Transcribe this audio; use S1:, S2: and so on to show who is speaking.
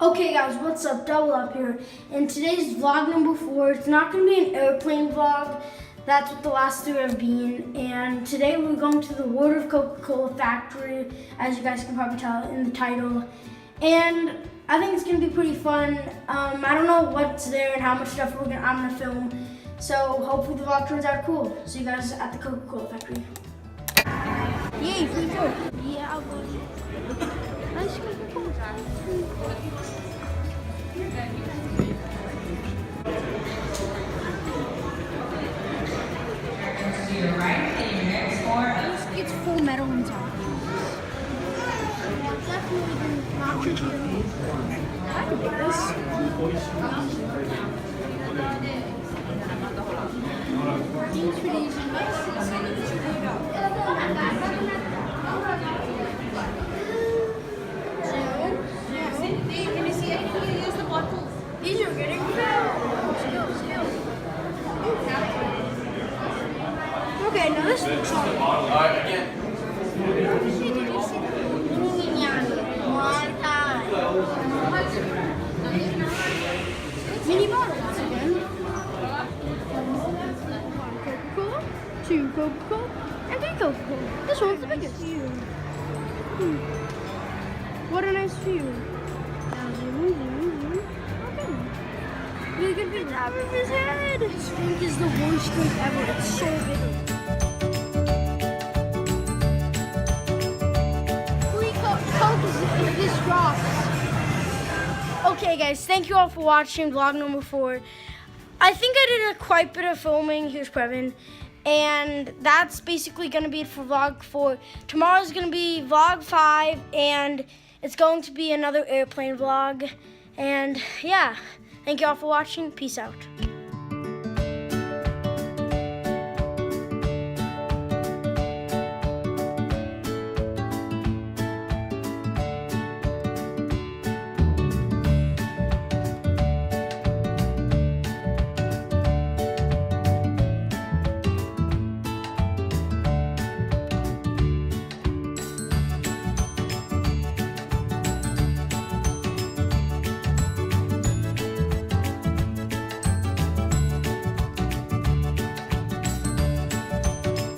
S1: Okay guys, what's up? Double Up here. And today's vlog number 4. It's not going to be an airplane vlog. That's what the last 2 have been. And today we're going to the World of Coca-Cola factory, as you guys can probably tell in the title. And I think it's going to be pretty fun. I don't know what's there and how much stuff I'm going to film. So hopefully the vlog turns out cool. See you guys at the Coca-Cola factory. Yay, free Coke. Yeah, I'll go. Nice Coca-Cola. It's full metal inside. Definitely not good. I can get this. Seems pretty easy. Can you see anything? You use the bottles. These are getting filled. Okay, now this looks all right. Again. Mini bottles again. Coca-Cola, 2 Coca-Cola, and 3 Coca-Cola. This one's the biggest. What a nice view. Now zoom. Okay. Really good view. Top of his head. This drink is the worst drink ever. It's so bitter. This drops. Okay guys, thank you all for watching vlog number 4. I think I did a quite bit of filming. Here's Previn. And that's basically going to be it for vlog 4. Tomorrow's going to be vlog 5, and it's going to be another airplane vlog. And yeah, thank you all for watching. Peace out.